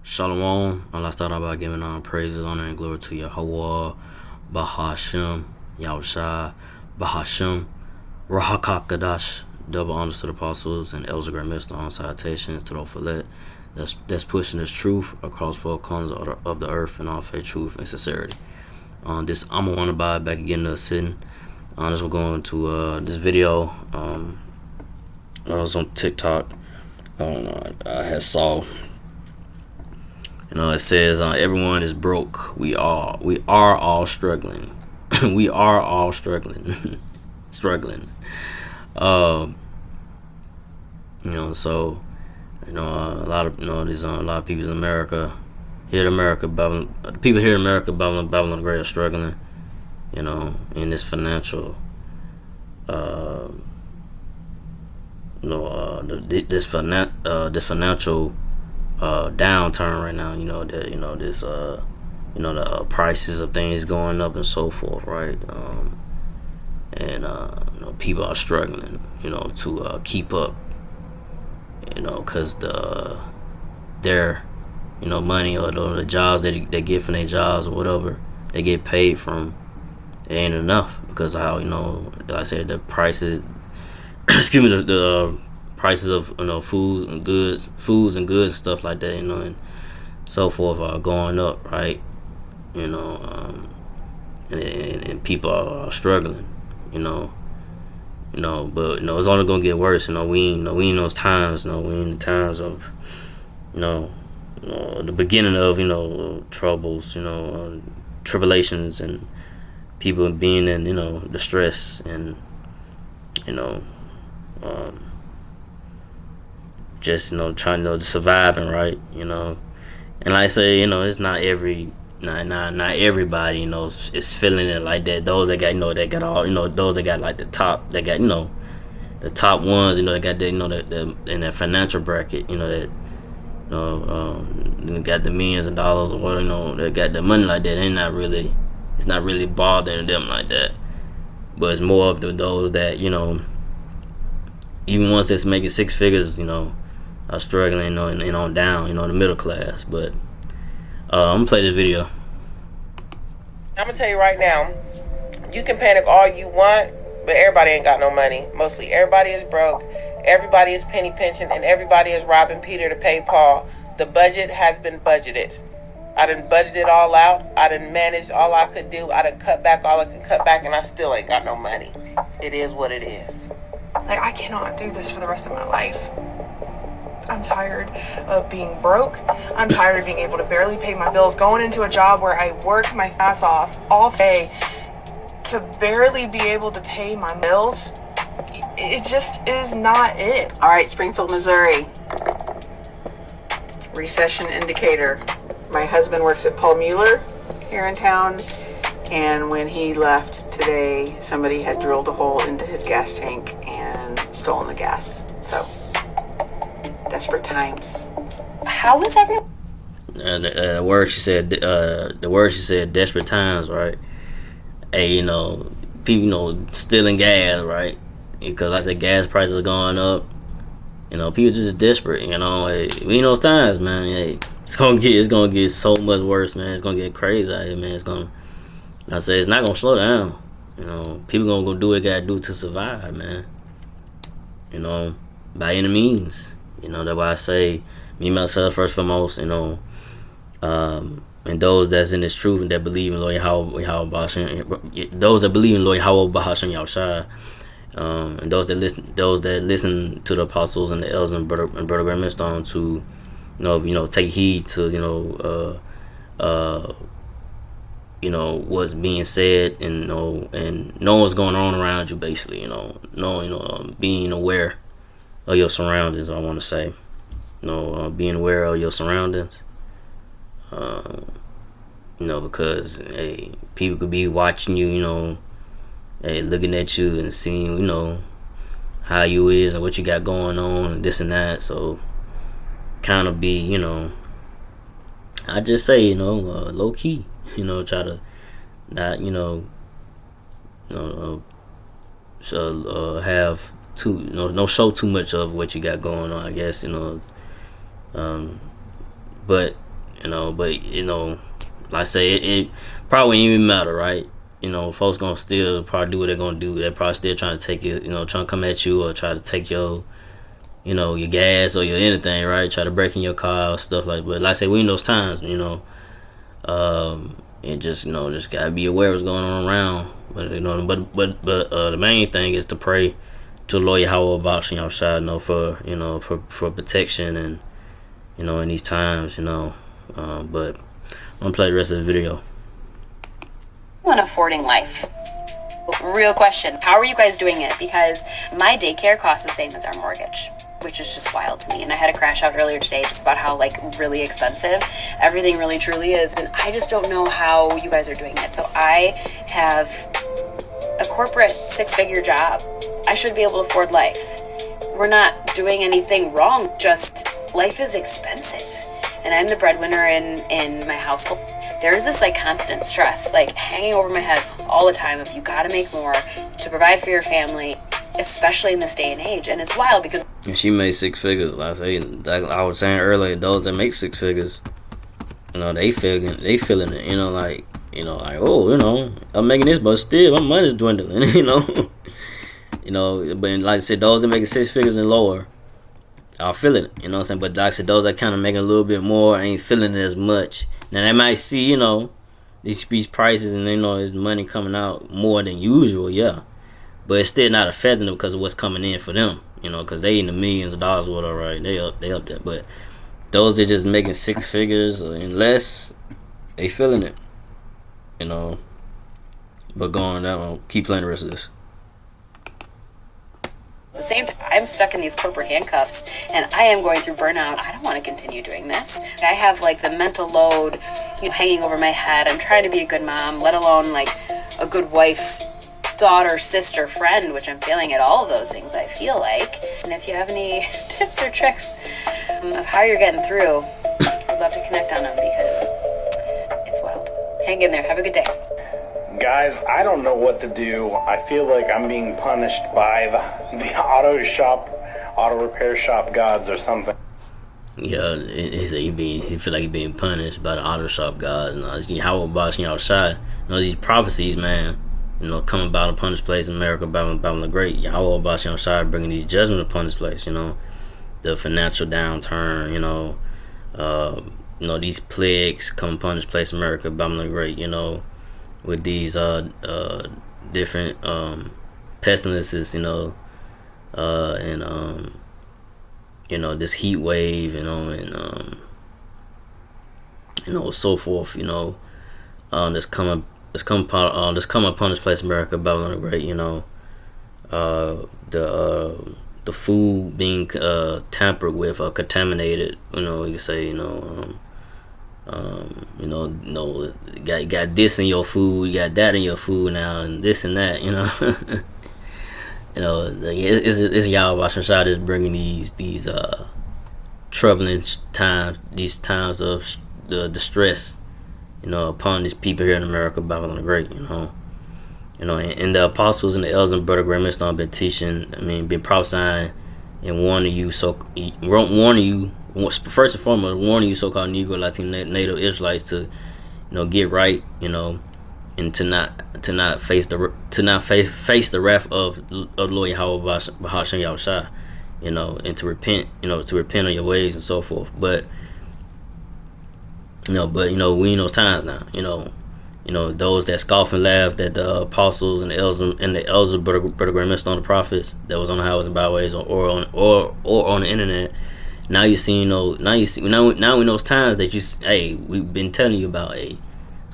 Shalom. Let's start out by giving praises, honor, and glory to Yahweh, Bahashem, Yahushua, Bahashem, Rahakakadash. Double honors to the apostles and elders of great mystery on salutations to the Ophelet. That's pushing this truth across four corners of the earth in all faith, truth, and sincerity. This I'm gonna wanna buy back again to sitting. This we're going to this video. I was on TikTok. I had saw. It says everyone is broke. We are all struggling. We are all struggling. Struggling. So a lot of these a lot of people in America, people here in America, Babylon the Great are struggling. In this financial, this financial downturn right now. The prices of things going up and so forth, right? People are struggling, to keep up, because their money or the jobs that they get from their jobs or whatever they get paid from, it ain't enough because of how like I said, the prices excuse me, the prices of foods and goods and stuff like that, and so forth are going up, right? And people are struggling, but it's only gonna get worse. We ain't in those times. We in the times of the beginning of troubles, tribulations, and people being in distress, and just trying to surviving, right? And like I say, it's not everybody is feeling it like that. Those that got they got all those that got like the top, they got the top ones, they got that that in that financial bracket, that got the millions of dollars or what, they got the money like that. It's not really bothering them like that. But it's more of those that even ones that's making six figures, are struggling, and on down, the middle class. But I'm gonna play this video. I'm gonna tell you right now, you can panic all you want, but everybody ain't got no money. Mostly everybody is broke, everybody is penny pinching, and everybody is robbing Peter to pay Paul. The budget has been budgeted. I done budgeted it all out. I done managed all I could do. I done cut back all I could cut back, and I still ain't got no money. It is what it is. Like, I cannot do this for the rest of my life. I'm tired of being broke. I'm tired of being able to barely pay my bills, going into a job where I work my ass off all day to barely be able to pay my bills. It just is not it. All right, Springfield, Missouri. Recession indicator. My husband works at Paul Mueller here in town, and when he left today, somebody had drilled a hole into his gas tank and stolen the gas. So, desperate times. How is everyone? The word she said, desperate times, right? Hey, people, stealing gas, right? Because like I said, gas prices are going up. People just desperate. Hey, we in those times, man. Hey, it's gonna get so much worse, man. It's gonna get crazy out here, man. It's not gonna slow down. People gonna go do what they gotta do to survive, man. By any means. That's why I say, me myself first and foremost, and those that's in this truth and that believe in Lord Yahweh those that believe in Lord Yahweh Bahashem Yahushua, and those that listen to the apostles and the elders and brother Graham Millstone to take heed to what's being said, and and know what's going on around you, basically. Being aware of your surroundings. I want to say, being aware of your surroundings. Because people could be watching you, looking at you and seeing, how you is and what you got going on and this and that. So, kind of be, I just say, low key, try to not, have no show too much of what you got going on, I guess, but you know. But you know, like I say, it probably ain't even matter, right? You know, folks gonna still probably do what they're gonna do. They're probably still trying to take it, you know, trying to come at you or try to take your, you know, your gas or your anything, right? Try to break in your car or stuff like. But like I say, we in those times, you know, and just, you know, just gotta be aware of what's going on around. But you know, but the main thing is to pray to the Lord Yahweh about your side, you know, for, you know, for protection and, you know, in these times, you know. But I'm gonna play the rest of the video. On affording life. Real question, how are you guys doing it? Because my daycare costs the same as our mortgage, which is just wild to me. And I had a crash out earlier today just about how like really expensive everything really truly is. And I just don't know how you guys are doing it. So I have a corporate 6-figure job. I should be able to afford life. We're not doing anything wrong, just life is expensive. And I'm the breadwinner in my household. There's this like constant stress, like hanging over my head all the time of you gotta make more to provide for your family, especially in this day and age. And it's wild because... And she made 6 figures. Like I was saying earlier, those that make 6 figures, you know, they feeling it, you know, like oh, you know, I'm making this, but still my money's dwindling, you know. You know, but like I said, those that making 6 figures and lower are feeling it, you know what I'm saying? But like I said, those that kind of making a little bit more ain't feeling it as much. Now they might see, you know, these prices and they know there's money coming out more than usual, yeah. But it's still not affecting them because of what's coming in for them, you know, because they in the millions of dollars or whatever, right? They up there. But those that just making 6 figures and less, they feeling it, you know. But going down, keep playing the rest of this. At the same time, I'm stuck in these corporate handcuffs and I am going through burnout. I don't want to continue doing this. I have like the mental load, you know, hanging over my head. I'm trying to be a good mom, let alone like a good wife, daughter, sister, friend, which I'm failing at all of those things, I feel like. And if you have any tips or tricks of how you're getting through, I'd love to connect on them because it's wild. Hang in there. Have a good day. Guys, I don't know what to do. I feel like I'm being punished by the auto repair shop gods or something. Yeah, he said he feel like he being punished by the auto shop gods. You know, how about you outside? You know, these prophecies, man. You know, coming about upon this place in America, Babylon the Great. Yahweh about you outside, bringing these judgment upon this place. You know, the financial downturn. You know, these plagues come upon this place in America, Babylon the Great. You know, with these different pestilences, you know, and you know, this heat wave, you know, and you know, so forth, you know, that's come upon this place in America, Babylon the Great. You know, the food being tampered with or contaminated. You know, you can say, you know, you got this in your food, you got that in your food now, and this and that, you know. You know, it's y'all watching side is bringing these troubling times, these times of the distress, you know, upon these people here in America, Babylon the Great, you know, and the apostles and the elders and brother Graham have been teaching, been prophesying and warning you, first and foremost, warning you so-called Negro, Latino, Native Israelites to, you know, get right, you know, and to not face the wrath of Lord Yahweh Bahashem Yahushua, you know, and to repent of your ways and so forth. But we in those times now, you know, those that scoff and laugh at the apostles and the elders of Brother Graham on the prophets that was on the highways and byways or on the internet. Now you see, now in those times that we've been telling you about, it's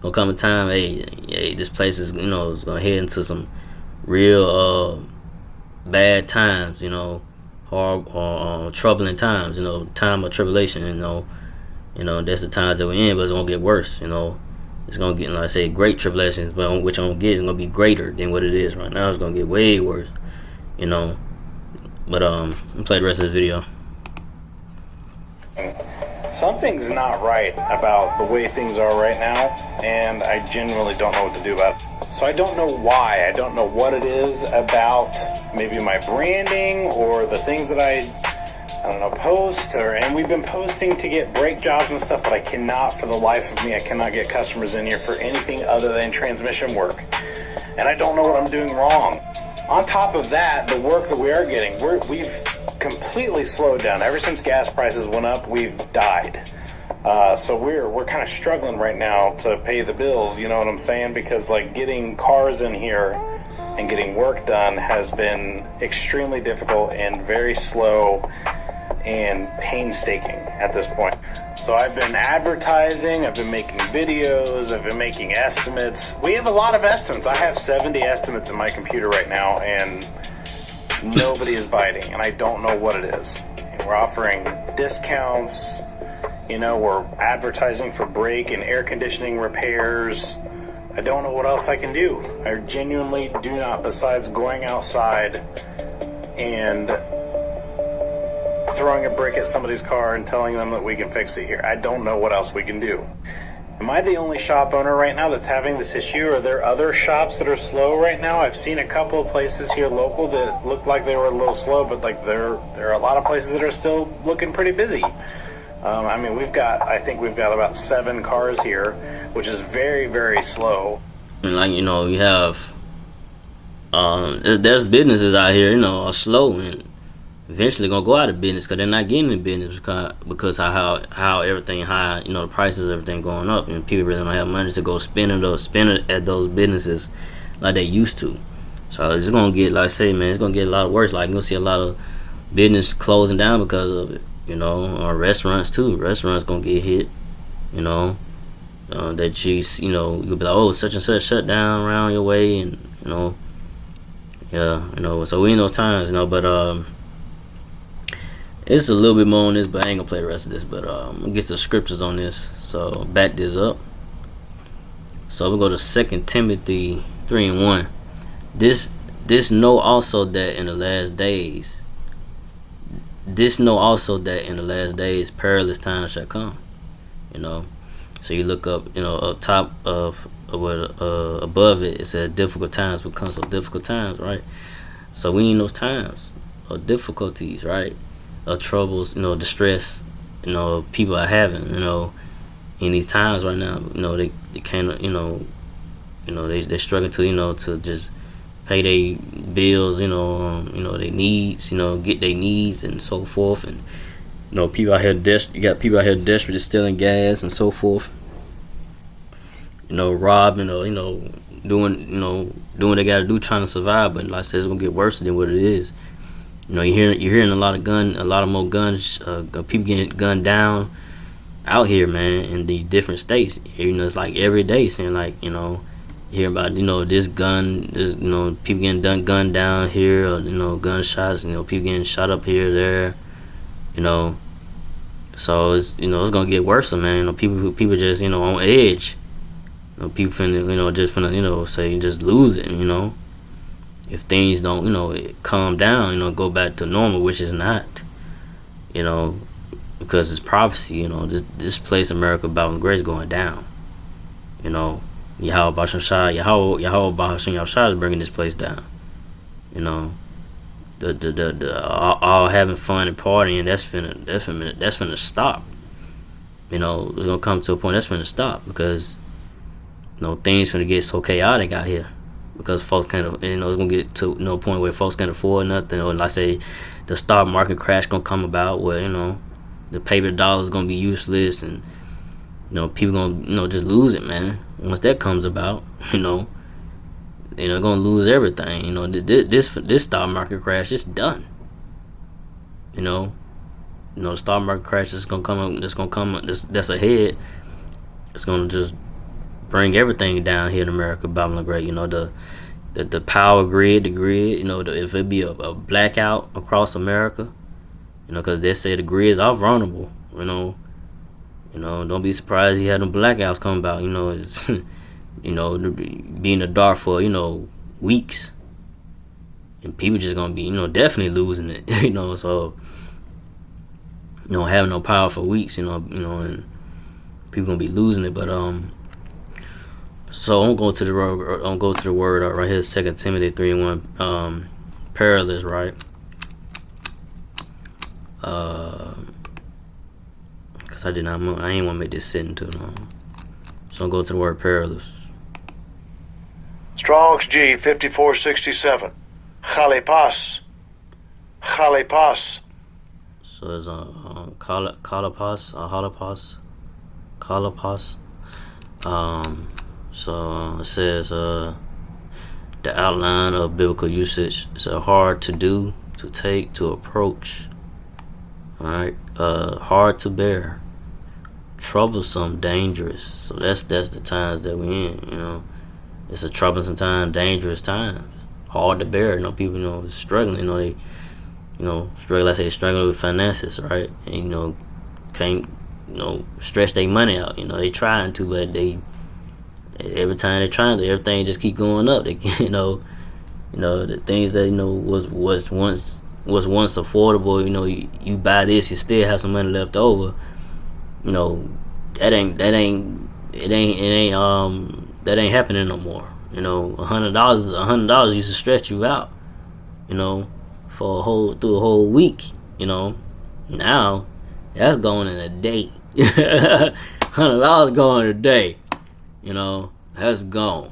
gonna come a time, this place is, you know, it's gonna head into some real bad times, you know, hard, troubling times, you know, time of tribulation, you know, that's the times that we're in, but it's gonna get worse, you know. It's gonna get, like I say, great tribulations, but which I'm gonna get is gonna be greater than what it is right now. It's gonna get way worse, you know. But I'll play the rest of the video. Something's not right about the way things are right now, and I genuinely don't know what to do about it. So I don't know why. I don't know what it is about maybe my branding or the things that I post, and we've been posting to get brake jobs and stuff, but I cannot, for the life of me, I cannot get customers in here for anything other than transmission work. And I don't know what I'm doing wrong. On top of that, the work that we are getting, we've completely slowed down. Ever since gas prices went up, we've died. So we're kind of struggling right now to pay the bills, you know what I'm saying? Because like getting cars in here and getting work done has been extremely difficult and very slow and painstaking at this point. So I've been advertising, I've been making videos, I've been making estimates. We have a lot of estimates. I have 70 estimates in my computer right now, and nobody is biting, and I don't know what it is. And we're offering discounts, you know, we're advertising for brake and air conditioning repairs. I don't know what else I can do. I genuinely do not, besides going outside and throwing a brick at somebody's car and telling them that we can fix it here. I don't know what else we can do. Am I the only shop owner right now that's having this issue? Are there other shops that are slow right now? I've seen a couple of places here local that looked like they were a little slow, but like there are a lot of places that are still looking pretty busy. I mean, I think we've got about 7 cars here, which is very, very slow. And like, you know, you have, there's businesses out here, you know, are slow and eventually gonna go out of business because they're not getting in business because how everything high, you know, the prices of everything going up, and people really don't have money to go spend it at those businesses like they used to. So it's gonna get, like I say, man, it's gonna get a lot worse. Like you're gonna see a lot of business closing down because of it. You know, or restaurants too. Restaurants gonna get hit. You know, that you know, you'll be like, oh, such and such shut down around your way, and you know, yeah, you know. So we in those times, you know, but it's a little bit more on this, but I ain't gonna play the rest of this. But I'm gonna get some scriptures on this. So back this up. So we go to 2 Timothy 3:1. This know also that in the last days. This know also that in the last days perilous times shall come. You know, so you look up, you know, up top of what above it says difficult times become so difficult times, right? So we in those times of difficulties, right? Of troubles, you know, distress, you know, people are having, you know, in these times right now. You know, they can't, you know, they're struggling to, you know, to just pay their bills, you know, their needs, you know, get their needs and so forth, and you know, people out here you got people out here desperate, stealing gas and so forth. You know, robbing, or you know, doing what they gotta do trying to survive. But like I said, it's gonna get worse than what it is. You know, you're hearing a lot more guns, people getting gunned down out here, man, in the different states. You know, it's like every day saying like, you know. Hear about, you know, this, you know, people getting gunned down here, or you know, gunshots, you know, people getting shot up here, there, you know. So it's, you know, it's gonna get worse, man. You know, people just, you know, on edge. You know, people finna, you know, just finna, you know, say just lose it, you know. If things don't, you know, calm down, you know, go back to normal, which is not, you know, because it's prophecy, you know, this place, America, Bible and Grace, going down, you know. Yahweh Bahasham Yahshua is bringing this place down. You know, the all having fun and partying, that's finna stop. You know, it's gonna come to a point that's finna stop because you know things finna get so chaotic out here because folks can't, you know, it's gonna get to no point where folks can't afford nothing, or like I say, the stock market crash gonna come about where, you know, the paper dollar is gonna be useless, and you know, people gonna, you know, just lose it, man. Once that comes about, you know, they're gonna lose everything. You know, this stock market crash is done. You know, the stock market crash is gonna come. That's ahead. It's gonna just bring everything down here in America, Babylon Great. You know, the power grid, the grid. You know, if it be a blackout across America, you know, because they say the grids are vulnerable. You know, don't be surprised you had them blackouts come about. You know, it's you know, be in the dark for, you know, weeks, and people just gonna be, you know, definitely losing it. You know, so you know, having no power for weeks. You know, and people gonna be losing it. But so I'm gonna go to the word right here, 2 Timothy 3:1. Perilous, right? Cause I ain't want to make this sitting too long. So I'll go to the word perilous. Strong's G 5467. Chalipas. Chalipas. So it's Kalapas, Kalapas. So it says the outline of biblical usage is hard to do, to take, to approach. Alright, hard to bear, troublesome, dangerous. So that's the times that we in. You know, it's a troublesome time, dangerous times, hard to bear. You know, people struggling. You know, they struggle. Like I say, struggling with finances, right? And can't stretch their money out. You know, they trying to, but every time they're trying to, everything just keep going up. They the things that was once affordable. You buy this, you still have some money left over. That ain't happening no more. $100 used to stretch you out, for through a whole week. Now that's going in a day. $100 going in a day. That's gone.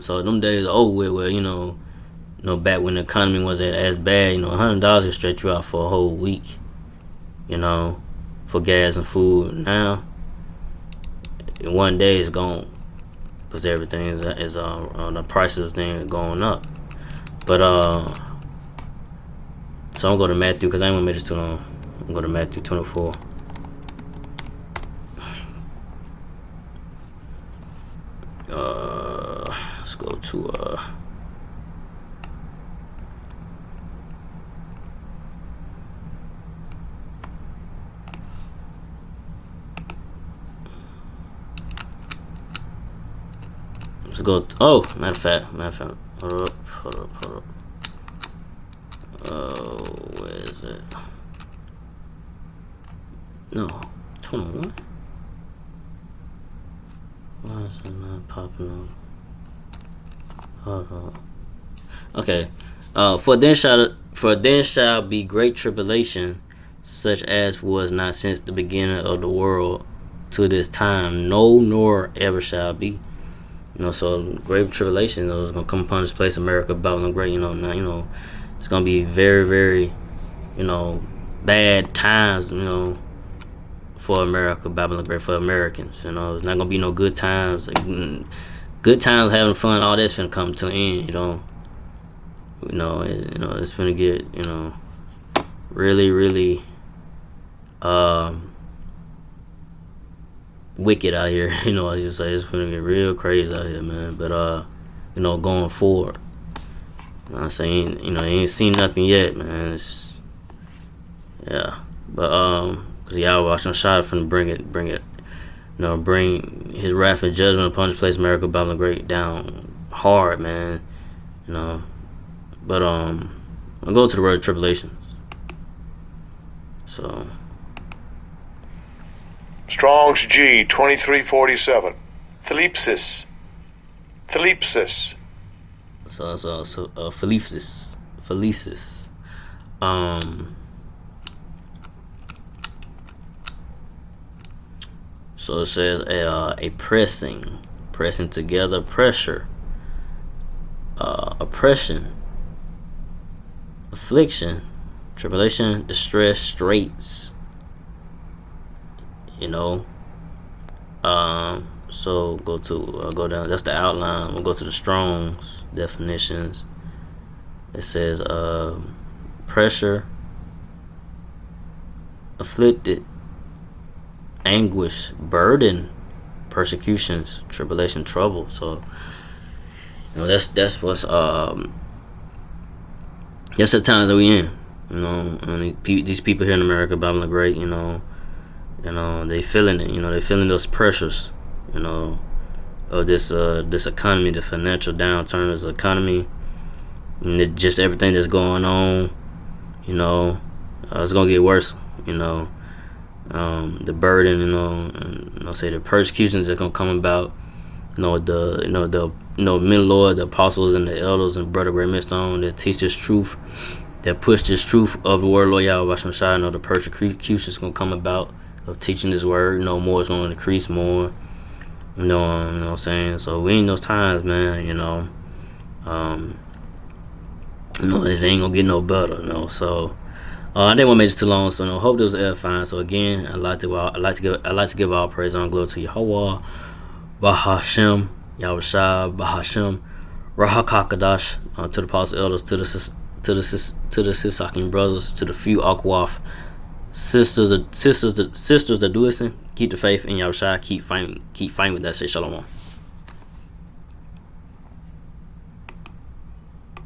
So them days are over with. Where back when the economy wasn't as bad, $100 can stretch you out for a whole week. For gas and food. Now, in one day it's gone, because everything is the prices of things are going up. But so I'm going to Matthew, because I ain't gonna make this too long. I'm going to Matthew 24. Let's go to let's go. Matter of fact. Hold up. Oh, where is it? No, 21. Why is it not popping up? Hold on. Okay. For then shall be great tribulation, such as was not since the beginning of the world to this time, no, nor ever shall be. So great tribulation is gonna come upon this place, America, Babylon Great. Now, it's gonna be very, very, bad times, for America, Babylon Great, for Americans. It's not gonna be no good times. Good times, having fun, all that's gonna come to an end. It's gonna get, really, really, wicked out here. I just say it's gonna get real crazy out here, man. But going forward, I'm saying, you ain't seen nothing yet, man. But cause y'all watching shot from bring it, bring his wrath and judgment upon this place, America, Babylon Great, down hard, man. But I'll go to the word tribulations. So Strong's G 2347. Thlipsis. So Felicis. So it says a pressing together, pressure, oppression, affliction, tribulation, distress, straits. So go down. That's the outline. We'll go to the Strong's definitions. It says pressure, afflicted, anguish, burden, persecutions, tribulation, trouble. So that's what's that's the times that we in. And these people here in America, Babylon Great, they feeling it. They feeling those pressures, of this economy, the financial downturn of the economy, and just everything that's going on. It's gonna get worse. The burden, and say the persecutions that gonna come about. The men, Lord, the apostles and the elders and brother Ray Stone that teach this truth, that push this truth of the word Lord Yahweh Hashem Shai. You know, the persecution is gonna come about of teaching this word. You know, more is gonna increase more. You know what I'm saying? So we in those times, man. You know, this ain't gonna get no better. You know, so I didn't want to make this too long. So hope this was edifying. So again, I like to give all praise and glory to Yahweh, Bahashem, Yahweh Shai, Bahashem, Rahakakadash, to the apostle elders, to the Sisakim brothers, to the few Akwaf sisters that do listen. Keep the faith in Yahweh Shai. Keep fighting with that. Say shalom.